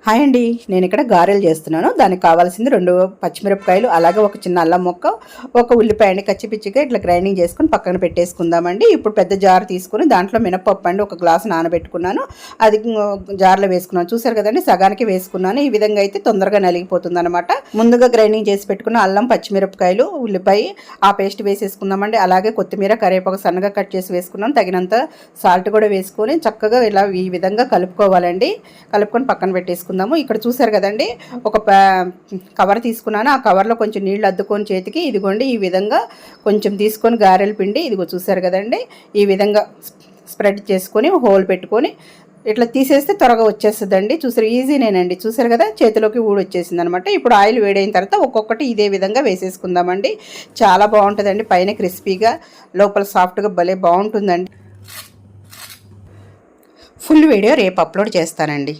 Hi అండి, నేను ఇక్కడ గారెలు చేస్తున్నాను. దానికి కావాల్సింది 2 పచ్చిమిరపకాయలు, అలాగే ఒక చిన్న అల్లం ముక్క, ఒక ఉల్లిపాయని కచ్చిపిచ్చిగా ఇట్లా గ్రైండింగ్ చేసుకుని పక్కన పెట్టేసుకుందామండి. ఇప్పుడు పెద్ద జార్ తీసుకుని దాంట్లో మినపప్పు అండి 1 గ్లాసు నానబెట్టుకున్నాను. అది జార్లో వేసుకున్నాను. చూసారు కదండి, సగానికి వేసుకున్నాను. ఈ విధంగా అయితే తొందరగా నలిగిపోతుంది అనమాట. ముందుగా గ్రైండింగ్ చేసి పెట్టుకున్న అల్లం, పచ్చిమిరపకాయలు, ఉల్లిపాయ ఆ పేస్ట్ వేసేసుకుందామండి. అలాగే కొత్తిమీర, కరివేపాకు సన్నగా కట్ చేసి వేసుకున్నాను. తగినంత సాల్ట్ కూడా వేసుకొని చక్కగా ఇలా ఈ విధంగా కలుపుకోవాలండి. కలుపుకొని పక్కన పెట్టేసుకుందాము. ఇక్కడ చూసారు కదండి, ఒక కవర్ తీసుకున్నాను. ఆ కవర్లో కొంచెం నీళ్ళు అద్దుకొని చేతికి ఇదిగోండి ఈ విధంగా కొంచెం తీసుకొని గారెల పిండి ఇదిగో చూసారు కదండి, ఈ విధంగా స్ప్రెడ్ చేసుకొని హోల్ పెట్టుకొని ఇట్లా తీసేస్తే త్వరగా వచ్చేస్తుందండి. చూసారు, ఈజీనేనండి. చూసారు కదా, చేతిలోకి ఊడొచ్చేసింది అనమాట. ఇప్పుడు ఆయిల్ వేడైన తర్వాత ఒక్కొక్కటి ఇదే విధంగా వేసేసుకుందామండి. చాలా బాగుంటుందండి. పైన క్రిస్పీగా, లోపల సాఫ్ట్గా భలే బాగుంటుందండి. ఫుల్ వీడియో రేపు అప్లోడ్ చేస్తానండి.